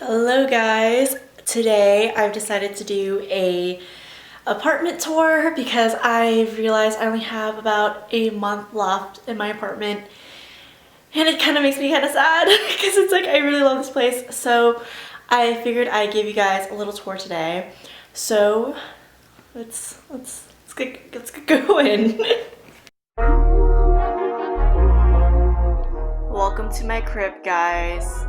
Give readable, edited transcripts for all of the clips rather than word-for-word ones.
Hello guys, today I've decided to do a apartment tour because I realized I only have about a month left in my apartment and it kind of makes me kind of sad because it's like I really love this place. So I figured I'd give you guys a little tour today. So let's get going. Welcome to my crib, guys.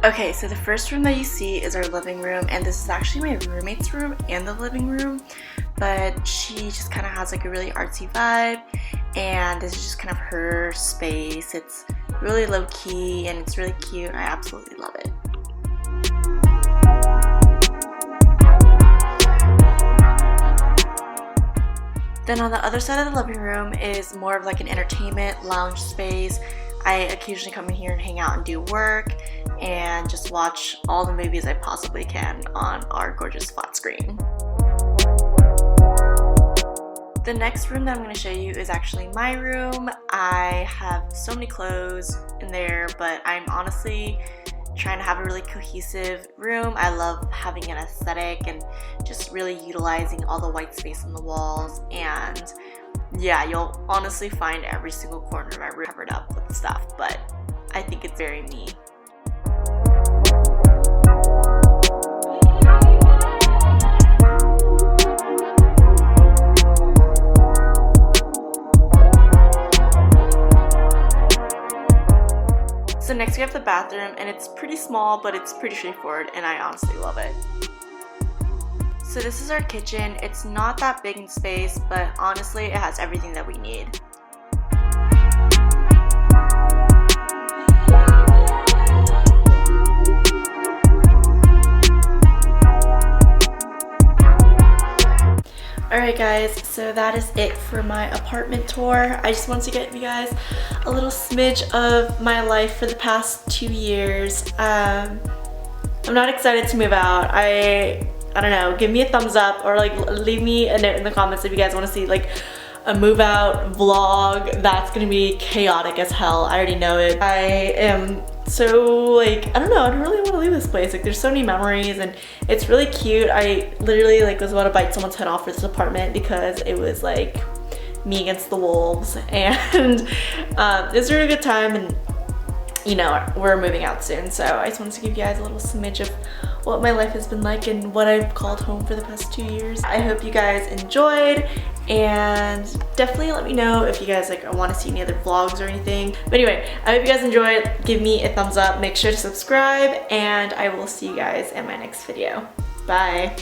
Okay, so the first room that you see is our living room, and this is actually my roommate's room and the living room, but she just kind of has like a really artsy vibe, and this is just kind of her space. It's really low-key and it's really cute. I absolutely love it. Then on the other side of the living room is more of like an entertainment lounge space. I occasionally come in here and hang out and do work and just watch all the movies I possibly can on our gorgeous flat screen. The next room that I'm going to show you is actually my room. I have so many clothes in there, but I'm honestly trying to have a really cohesive room. I love having an aesthetic and just really utilizing all the white space on the walls, and yeah, you'll honestly find every single corner of my room covered up with stuff, but I think it's very me. So next we have the bathroom, and it's pretty small, but it's pretty straightforward, and I honestly love it. So this is our kitchen. It's not that big in space, but honestly, it has everything that we need. Alright guys, so that is it for my apartment tour. I just wanted to get you guys a little smidge of my life for the past 2 years. I'm not excited to move out. I don't know, give me a thumbs up or like leave me a note in the comments if you guys want to see like a move out vlog. That's gonna be chaotic as hell. I already know it. I am so like, I don't know, I don't really want to leave this place. Like there's so many memories and it's really cute. I literally like was about to bite someone's head off for this apartment because it was like me against the wolves, and it was a really good time, and you know, we're moving out soon, so I just wanted to give you guys a little smidge of what my life has been like and what I've called home for the past 2 years. I hope you guys enjoyed, and definitely let me know if you guys like want to see any other vlogs or anything. But anyway, I hope you guys enjoyed. Give me a thumbs up, make sure to subscribe, and I will see you guys in my next video. Bye.